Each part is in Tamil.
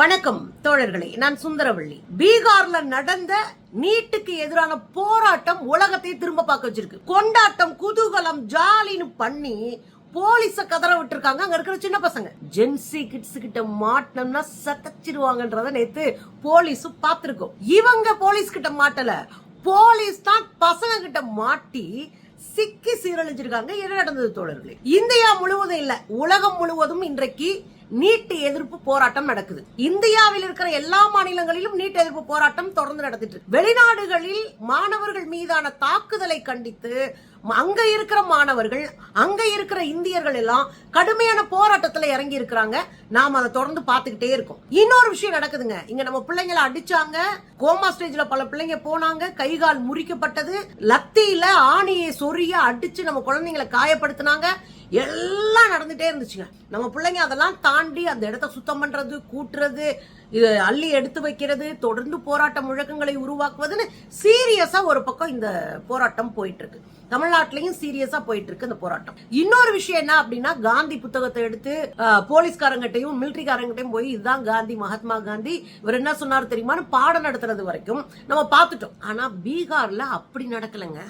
வணக்கம் தோழர்களே, நான் சுந்தரவள்ளி. பீகார்ல நடந்த நீட்டுக்கு எதிரான போராட்டம் உலகத்தை திரும்ப பார்க்க வச்சிருக்கு. கொண்டாட்டம், குதூகலம், ஜாலின்னு பண்ணி போலீஸ கதற விட்டுருக்காங்க. அங்க இருக்கிற சின்ன பசங்க ஜென்சி கிட்ஸ் கிட்ட மாட்டணும்னா சத்தச்சிருவாங்கன்றத நேத்து போலீஸ் பார்த்திருக்கோம். இவங்க போலீஸ் கிட்ட மாட்டல, போலீஸ் தான் பசங்க கிட்ட மாட்டி சிக்கி சீரழிஞ்சிருக்காங்க. என்ன நடந்தது தோழர்களே? இந்தியா முழுவதும் இல்ல, உலகம் முழுவதும் இன்றைக்கு நீட் எதிர்ப்பு போராட்டம் நடக்குது. இந்தியாவில் இருக்கிற எல்லா மாநிலங்களிலும் நீட் எதிர்ப்பு போராட்டம் தொடர்ந்து நடந்துட்டு இருக்கு. வெளிநாடுகளில் மாணவர்கள் மீதான தாக்குதலை கண்டித்து அங்க இருக்கிற மாணவர்கள், அங்க இருக்கிற இந்தியர்கள் எல்லாம் கடுமையான போராட்டத்துல இறங்கி இருக்கிறாங்க. நாம அதை தொடர்ந்து பாத்துக்கிட்டே இருக்கோம். இன்னொரு விஷயம் நடக்குதுங்க. இங்க நம்ம பிள்ளைங்களை அடிச்சாங்க, கோமா ஸ்டேஜ்ல பல பிள்ளைங்க போனாங்க, கைகால் முறிக்கப்பட்டது, லத்தியில ஆணியை சொரிய அடிச்சு நம்ம குழந்தைங்களை காயப்படுத்தினாங்க. எல்லாம் நடந்துட்டே இருந்துச்சுங்க. நம்ம பிள்ளைங்க அதெல்லாம் தாண்டி அந்த இடத்த சுத்தம் பண்றது, கூட்டுறது, அள்ளி எடுத்து வைக்கிறது, தொடர்ந்து போராட்ட முழக்கங்களை உருவாக்குவதுன்னு சீரியஸா ஒரு பக்கம் இந்த போராட்டம் போயிட்டு இருக்கு. தமிழ்நாட்டிலையும் சீரியஸா போயிட்டு இருக்கு இந்த போராட்டம். இன்னொரு விஷயம் என்ன அப்படின்னா, காந்தி புத்தகத்தை எடுத்து போலீஸ்காரங்கிட்டையும் மிலிட்டரிக்காரங்கிட்டையும் போய் இதுதான் காந்தி, மகாத்மா காந்தி, இவர் என்ன சொன்னாரு தெரியுமான்னு பாடம் நடத்துறது வரைக்கும் நம்ம பார்த்துட்டோம். ஆனா பீகார்ல அப்படி நடக்கலங்க.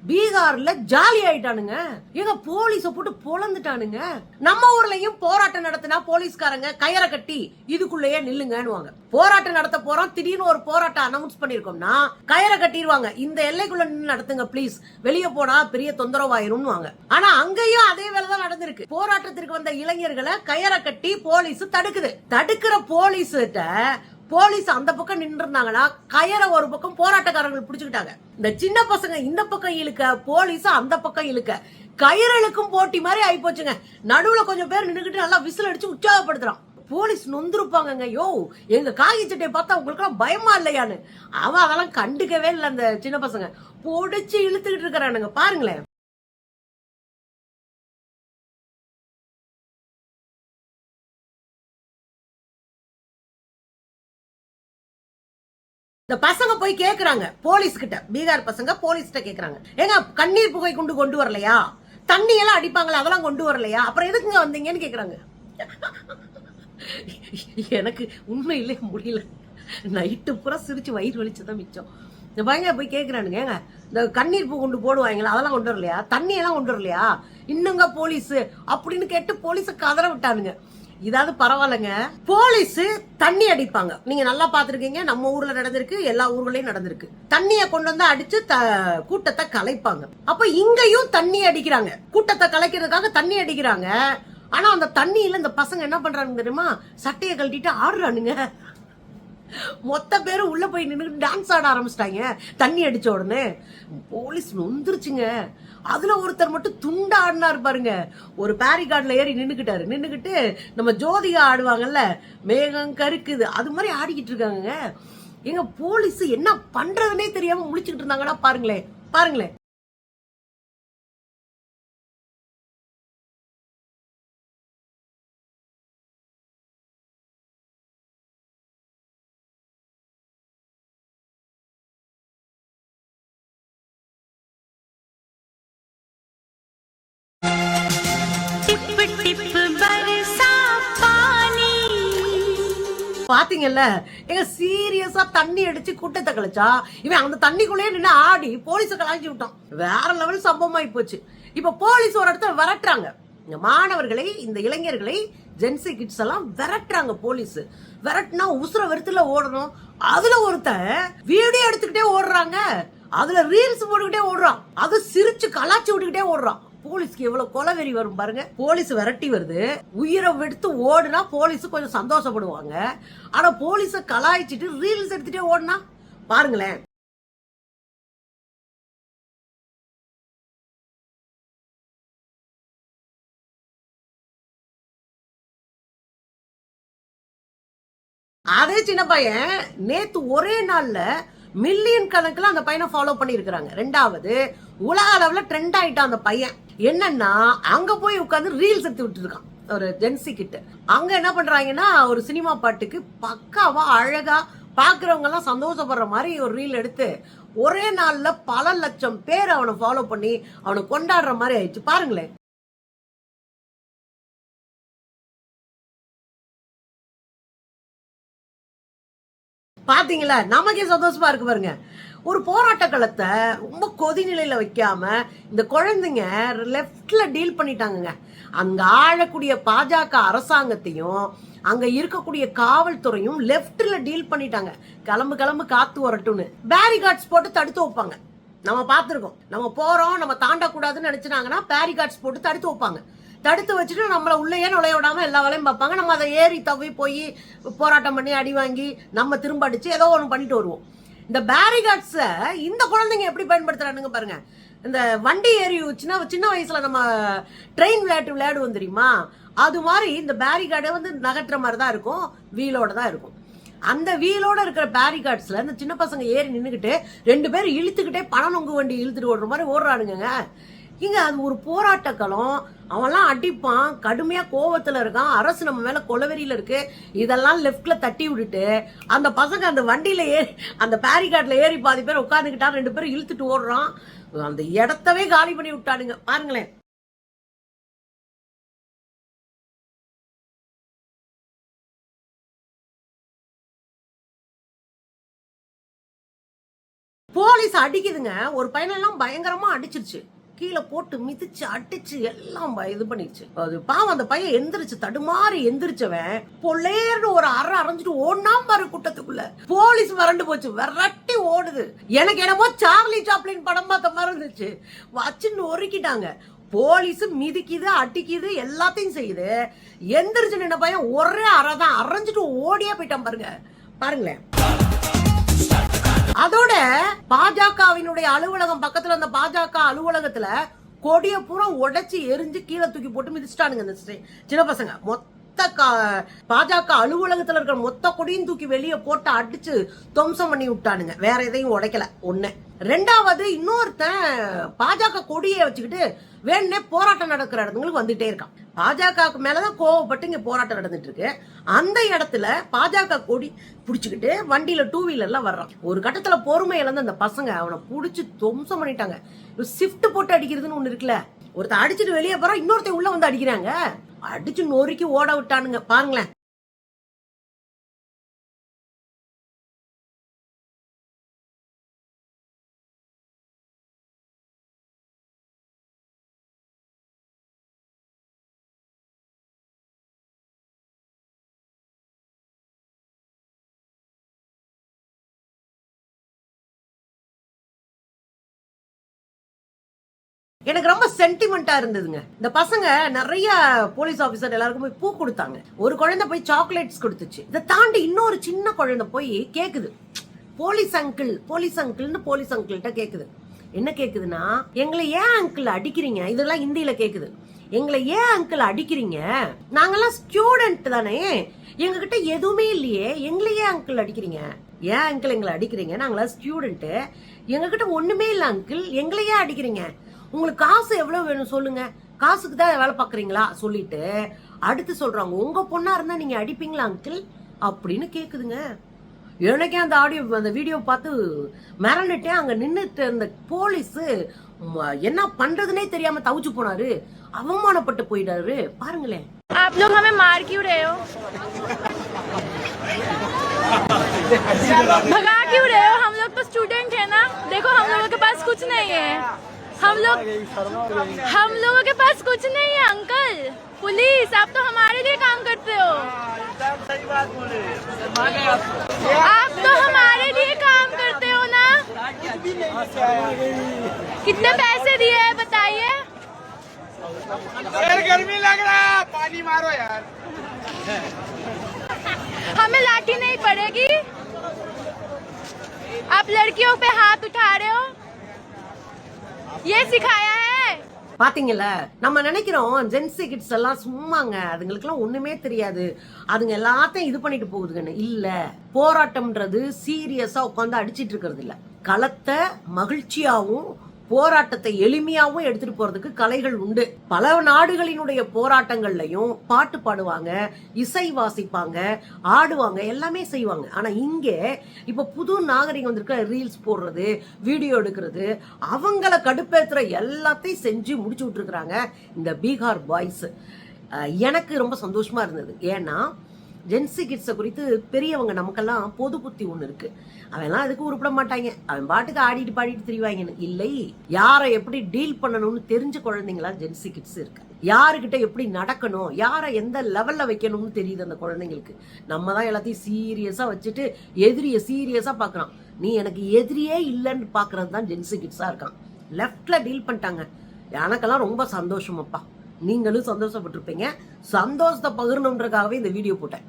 பீகார்ல ஜாலி ஆயிட்டானுங்க. எங்க போலீஸ போட்டு பொளந்துட்டானுங்க. நம்ம ஊர்லயும் போராட்டம் நடத்தினா போலீஸ்காரங்க கயரை கட்டி இதுக்குள்ளேயே நில்லுங்கன்னு போராட்டம் நடத்த போறோம், திடீர்னு ஒரு போராட்டம் அனௌன்ஸ் பண்ணிருக்கோம்னா கயரை கட்டிடுவாங்க. இந்த எல்லைக்குள்ள நின்று நடத்துங்க ப்ளீஸ், வெளியே போனா பெரிய தொந்தரவாயிரும். ஆனா அங்கேயும் அதே வேலைதான் நடந்திருக்கு. போராட்டத்திற்கு வந்த இளைஞர்களை கயரை கட்டி போலீஸ் தடுக்குது. தடுக்கிற போலீஸ் அந்த பக்கம் நின்று இருந்தாங்கன்னா கயரை ஒரு பக்கம் போராட்டக்காரர்கள் பிடிச்சுக்கிட்டாங்க. இந்த சின்ன பசங்க இந்த பக்கம் இழுக்க, போலீஸ் அந்த பக்கம் இழுக்க, கயிறுக்கும் போட்டி மாதிரி ஆயி போச்சுங்க. நடுவுல கொஞ்சம் பேர் நின்றுகிட்டு நல்லா விசில் அடிச்சு உற்சாகப்படுத்துறான். போலீஸ் நொந்திருப்பாங்க. யோ, எங்க காகி சட்டையை பார்த்தா உங்களுக்கு எல்லாம் பயமா இல்லையான்னு. அவன் அதெல்லாம் கண்டுக்கவே இல்லை. அந்த சின்ன பசங்க பொடிச்சு இழுத்துக்கிட்டு இருக்கிறானுங்க. பாருங்களேன். இந்த பசங்க போய் கேக்குறாங்க போலீஸ் கிட்ட, பீகார் பசங்க போலீஸ் கிட்ட கேக்குறாங்க, ஏங்க கண்ணீர் புகை கொண்டு வரலையா, தண்ணி எல்லாம் அடிப்பாங்களா, அதெல்லாம் கொண்டு வரலையா, அப்புறம் எதுக்குங்க வந்தீங்கன்னு கேக்குறாங்க. எனக்கு உண்மையிலே முடியல. நைட்டு பூரா சிரிச்சு வயிறு வலிச்சுதான் மிச்சம். இந்த பையன் போய் கேக்குறானுங்க, இந்த கண்ணீர் பூ கொண்டு போடுவாங்களா, அதெல்லாம் கொண்டு வரலையா, தண்ணி எல்லாம் கொண்டு வரலையா, இன்னுங்க போலீஸ் அப்படின்னு கேட்டு போலீஸ கதற விட்டானுங்க. இதாவது பரவாயில்லைங்க. போலீஸ் தண்ணி அடிப்பாங்க. நீங்க நல்லா பாத்துருக்கீங்க, நம்ம ஊர்ல நடந்திருக்கு, எல்லா ஊர்களையும் நடந்திருக்கு. தண்ணிய கொண்டு வந்து அடிச்சு கூட்டத்தை கலைப்பாங்க. அப்ப இங்கேயும் தண்ணி அடிக்கிறாங்க, கூட்டத்தை கலைக்கிறதுக்காக தண்ணி அடிக்கிறாங்க. ஆனா அந்த தண்ணியில இந்த பசங்க என்ன பண்றாங்க தெரியுமா, சட்டையை கழட்டிட்டு ஆடுறானுங்க. மொத்த பேரும் உள்ள போய் நின்று டான்ஸ் ஆட ஆரம்பிச்சிட்டாங்க தண்ணி அடிச்ச உடனே. போலீஸ் நொந்துருச்சுங்க. அதுல ஒருத்தர் மட்டும் துண்டா ஆடினாரு பாருங்க. ஒரு பேரிகார்ட்ல ஏறி நின்னுக்கிட்டு நம்ம ஜோதிகா ஆடுவாங்கல்ல, மேகம் கருக்குது, அது மாதிரி ஆடிக்கிட்டு இருக்காங்க. எங்க போலீஸ் என்ன பண்றதுன்னே தெரியாம முழிச்சுக்கிட்டு இருந்தாங்கன்னா பாருங்களேன். பாத்தீங்கல்ல, எங்க சீரியஸா தண்ணி அடிச்சு கூட்டத்தை கழிச்சா இவன் அந்த தண்ணிக்குள்ளேயே நின்று ஆடி போலீஸ கலாய்ச்சி விட்டான். வேற லெவல் சம்பவம் ஆயி போச்சு. இப்ப போலீஸ் ஒரு இடத்துல விரட்டுறாங்க மாணவர்களை, இந்த இளைஞர்களை, ஜென்சி கிட்ஸ் எல்லாம் விரட்டுறாங்க. போலீஸ் விரட்டுனா உசுர வெறுத்துல ஓடணும். அதுல ஒருத்தன் வீடியோ எடுத்துக்கிட்டே ஓடுறாங்க, அதுல ரீல்ஸ் போட்டுக்கிட்டே ஓடுறான், அது சிரிச்சு கலாச்சி விட்டுக்கிட்டே ஓடுறான். போலீஸ்க்கு எவ்வளவு கொலவெறி வரும் பாருங்க. போலீஸ் விரட்டி வருது, உயிரை எடுத்து ஓடுனா போலீஸ் கொஞ்சம் சந்தோஷப்படுவாங்க. ஆனா போலீஸ கலாய்ச்சிட்டு ரீல்ஸ் எடுத்துட்டே ஓடுனா பாருங்களேன். அதே சின்ன பையன் நேத்து ஒரே நாள்ல மில்லியன் கணக்குல அந்த பையனை ஃபாலோ பண்ணி இருக்கிறாங்க. ரெண்டாவது, உலக அளவுல ட்ரெண்ட் ஆயிட்டான் அந்த பையன். என்னன்னா அங்க போய் உட்கார்ந்து ரீல்ஸ் எடுத்து விட்டு இருக்கான் ஒரு ஜென்சி கிட்ட. அங்க என்ன பண்றாங்கன்னா, ஒரு சினிமா பாட்டுக்கு பக்காவா அழகா பாக்குறவங்க எல்லாம் சந்தோஷப்படுற மாதிரி ஒரு ரீல் எடுத்து ஒரே நாள்ல பல லட்சம் பேர் அவனை ஃபாலோ பண்ணி அவனை கொண்டாடுற மாதிரி ஆயிடுச்சு. பாருங்களேன். பாத்தீங்களா, நமக்கே சந்தோஷமா இருக்கு பாருங்க. ஒரு போராட்ட களத்தை ரொம்ப கொதிநிலையில வைக்காம இந்த குழந்தைங்க லெப்ட்ல டீல் பண்ணிட்டாங்க. அங்க ஆளக்கூடிய பாஜக அரசாங்கத்தையும் அங்க இருக்கக்கூடிய காவல்துறையும் லெப்ட்ல டீல் பண்ணிட்டாங்க. கிளம்பு கிளம்பு காத்து வரட்டும்னு பேரிகார்ட்ஸ் போட்டு தடுத்து வைப்பாங்க. நம்ம பார்த்துருக்கோம். நம்ம போறோம், நம்ம தாண்டக்கூடாதுன்னு நினைச்சினாங்கன்னா பேரிகார்ட்ஸ் போட்டு தடுத்து வைப்பாங்க. தடுத்து வச்சுட்டு நம்மளை உள்ளேயே நுழைய விடாம எல்லா வேலையும் பார்ப்பாங்க. நம்ம அதை ஏறி தவி போய் போராட்டம் பண்ணி அடி வாங்கி நம்ம திரும்ப அடிச்சு ஏதோ ஒன்று பண்ணிட்டு வருவோம். இந்த பேரிகார்ட்ஸை இந்த குழந்தைங்க எப்படி பயன்படுத்துறானுங்க பாருங்க. இந்த வண்டி ஏறி சின்ன வயசுல நம்ம ட்ரெயின் விளையாடுவோம் தெரியுமா, அது மாதிரி இந்த பேரிகார்டை வந்து நகற்ற மாதிரி தான் இருக்கும், வீலோட தான் இருக்கும். அந்த வீலோட இருக்கிற பேரிகார்ட்ஸ்ல இந்த சின்ன பசங்க ஏறி நின்றுக்கிட்டு 2 பேர் இழுத்துக்கிட்டே பணநொங்கு வண்டி இழுத்துட்டு ஓடுற மாதிரி ஓடுறானுங்க. இங்க அது ஒரு போராட்ட களம். அவன்லாம் அடிப்பான், கடுமையா கோவத்துல இருக்கான், அரசு நம்ம மேல கொலவெறியில இருக்கு. இதெல்லாம் லெப்ட்ல தட்டி விட்டுட்டு அந்த பசங்க அந்த வண்டியில ஏறி அந்த பேரிகார்ட்ல ஏறி பாதி பேர் உட்காந்துக்கிட்டா, 2 பேரும் இழுத்துட்டு ஓடுறான். அந்த இடத்தவே காலி பண்ணி விட்டானுங்க பாருங்களேன். போலீஸ் அடிக்குதுங்க. ஒரு பையனெல்லாம் பயங்கரமா அடிச்சிருச்சு, கீழே போட்டு மிதிச்சு அடிச்சு எல்லாம் இது பண்ணிடுச்சு. அது பாவம், அந்த பையன் எந்திரிச்சு தடுமாறி எந்திரிச்சவன் பொல்லேர்னு ஒரு அரைஞ்சிட்டு ஓடினாம் பாரு கூட்டத்துக்குள்ள. போலீஸ் விரண்டு போச்சு, விரட்டி ஓடுது. எனக்கு என்னமோ சார்லி சாப்ளின் படம் பார்த்த மாதிரி இருந்துச்சு. வச்சுன்னு ஒருக்கிட்டாங்க. போலீஸ் மிதிக்குது, அடிக்குது, எல்லாத்தையும் செய்யுது. எந்திரிச்சு நின்ன பையன் ஒரே அரைதான், அரைஞ்சிட்டு ஓடியா போயிட்டான் பாருங்க. பாருங்களேன். அதோட பாஜகவினுடைய அலுவலகம் பக்கத்துல அந்த பாஜக அலுவலகத்துல கொடிய பூரா உடைச்சு எரிஞ்சு கீழே தூக்கி போட்டு மிதிச்சிட்டானுங்க இந்த சின்ன பசங்க. மொத்த பாஜக அலுவலகத்துல இருக்கிற மொத்த கொடியும் தூக்கி வெளியே போட்டு அடிச்சு துவம்சம் பண்ணி விட்டானுங்க. வேற எதையும் உடைக்கல. ஒண்ணு. ரெண்டாவது, இன்னொருத்தன் பாஜக கொடியை வச்சுக்கிட்டு வேணுனே போராட்டம் நடக்கிற இடத்துங்களுக்கு வந்துட்டே இருக்கான். பாஜக மேலதான் கோவப்பட்டு இங்க போராட்டம் நடந்துட்டு இருக்கு. அந்த இடத்துல பாஜக கொடி புடிச்சுக்கிட்டு வண்டியில 2 வீலர்ல வர்றான். ஒரு கட்டத்துல பொறுமை இழந்து அந்த பசங்க அவனை புடிச்சு துவம்சம் பண்ணிட்டாங்க. ஷிஃப்ட் போட்டு அடிக்கிறதுன்னு ஒண்ணு இருக்குல்ல, ஒருத்தன் அடிச்சுட்டு வெளியே போறான், இன்னொருத்தன் உள்ள வந்து அடிக்கிறாங்க. அடிச்சு நொறுக்கி ஓட விட்டானுங்க பாருங்களேன். எனக்கு ரொம்ப சென்டிமெண்டா இருந்ததுங்க. இந்த பசங்க நிறைய போலீஸ் ஆபீசர் எல்லாருக்கும் போய் பூ கொடுத்தாங்க. ஒரு குழந்தை போய் சாக்லேட்ஸ் கொடுத்துச்சு. இதை தாண்டி இன்னொரு சின்ன குழந்தை போய் கேக்குது, போலீஸ் அங்கிள் போலீஸ் அங்கிள்கிட்ட கேக்குது. என்ன கேக்குதுன்னா, எங்களை ஏன் அங்கிள் அடிக்கிறீங்க? இதெல்லாம் ஹிந்தியில கேக்குது. எங்களை ஏன் அங்கிள் அடிக்கிறீங்க? நாங்கெல்லாம் ஸ்டூடெண்ட் தானே, எங்க கிட்ட எதுவுமே இல்லையே, எங்களை ஏன் அங்கிள் அடிக்கிறீங்க? ஏன் அங்கிள் எங்களை அடிக்கிறீங்க? நாங்களா ஸ்டூடெண்ட், எங்க கிட்ட ஒண்ணுமே இல்ல அங்கிள், எங்களை ஏன் அடிக்கிறீங்க? உங்களுக்கு காசு எவ்வளவு வேணும் சொல்லுங்க, காசுக்கு தான் வேலை பாக்குறீங்களா சொல்லிட்டு அடுத்து சொல்றாங்க, உங்க பொண்ணா இருந்தா நீங்க அடிப்பீங்களா அங்கிள் அப்படின்னு கேக்குதுங்க. எனக்கே அந்த அந்த வீடியோ பார்த்து மிரண்டுட்டேன். அங்க நின்னுட்டு அந்த போலீஸ் என்ன பண்றதுனே தெரியாம தவிச்சு போனாரு, அவமானப்பட்டு போயிட்டாரு பாருங்களேன். आप लोग हमें मार क्यों रहे हो? भगा क्यों रहे हो? हम लोग तो स्टूडेंट है ना, देखो हम लोगों के पास कुछ नहीं है, हम लोगों के पास कुछ नहीं है अंकल। पुलिस, आप तो हमारे लिए काम करते हो, सही बात बोले, आप तो हमारे लिए काम करते हो ना। कितने पैसे दिए हैं बताइए? गर्मी लग रहा है, पानी मारो यार। हमें लाठी नहीं पड़ेगी, आप लड़कियों पे हाथ उठा रहे हो, ये सिखाया है। பாத்தீங்கல்ல, நம்ம நினைக்கிறோம் ஜென்சி கிட்ஸ் எல்லாம் சும்மாங்க, அதுங்களுக்கு எல்லாம் ஒண்ணுமே தெரியாது, அதுங்க எல்லாத்தையும் இது பண்ணிட்டு போகுதுங்கன்னு. இல்ல, போராட்டம்ன்றது சீரியஸா உட்காந்து அடிச்சிட்டு இருக்கிறது இல்ல. களத்தை மகிழ்ச்சியாவும் போராட்டத்தை எளிமையாவும் எடுத்துட்டு போறதுக்கு கலைகள் உண்டு. பல நாடுகளினுடைய போராட்டங்கள்லயும் பாட்டு பாடுவாங்க, இசை வாசிப்பாங்க, ஆடுவாங்க, எல்லாமே செய்வாங்க. ஆனா இங்க இப்ப புது நாகரிகம் வந்திருக்க, ரீல்ஸ் போடுறது, வீடியோ எடுக்கிறது, அவங்கள கடுப்பேத்துற எல்லாத்தையும் செஞ்சு முடிச்சு விட்டுருக்காங்க இந்த பீகார் பாய்ஸ். எனக்கு ரொம்ப சந்தோஷமா இருந்தது. ஏன்னா ஜென்சி கிட்ஸை குறித்து பெரியவங்க நமக்கெல்லாம் பொது புத்தி ஒண்ணு இருக்கு. அவன்லாம் எதுக்கு உருப்பிட மாட்டாங்க, அவன் பாட்டுக்கு ஆடிட்டு பாடிட்டு திரிவாங்கன்னு. இல்லை, யாரை எப்படி டீல் பண்ணணும்னு தெரிஞ்ச குழந்தைங்களா ஜென்சி கிட்ஸ் இருக்கு. யாருக்கிட்ட எப்படி நடக்கணும், யாரை எந்த லெவல்ல வைக்கணும்னு தெரியுது அந்த குழந்தைங்களுக்கு. நம்ம தான் எல்லாத்தையும் சீரியஸா வச்சுட்டு எதிரிய சீரியஸா பாக்குறான். நீ எனக்கு எதிரியே இல்லைன்னு பாக்குறது தான் ஜென்சி கிட்ஸா இருக்கான். லெஃப்ட்ல டீல் பண்ணிட்டாங்க. எனக்கெல்லாம் ரொம்ப சந்தோஷம் அப்பா. நீங்களும் சந்தோஷப்பட்டிருப்பீங்க. சந்தோஷத்தை பகிரணுன்றதுக்காகவே இந்த வீடியோ போட்டேன்.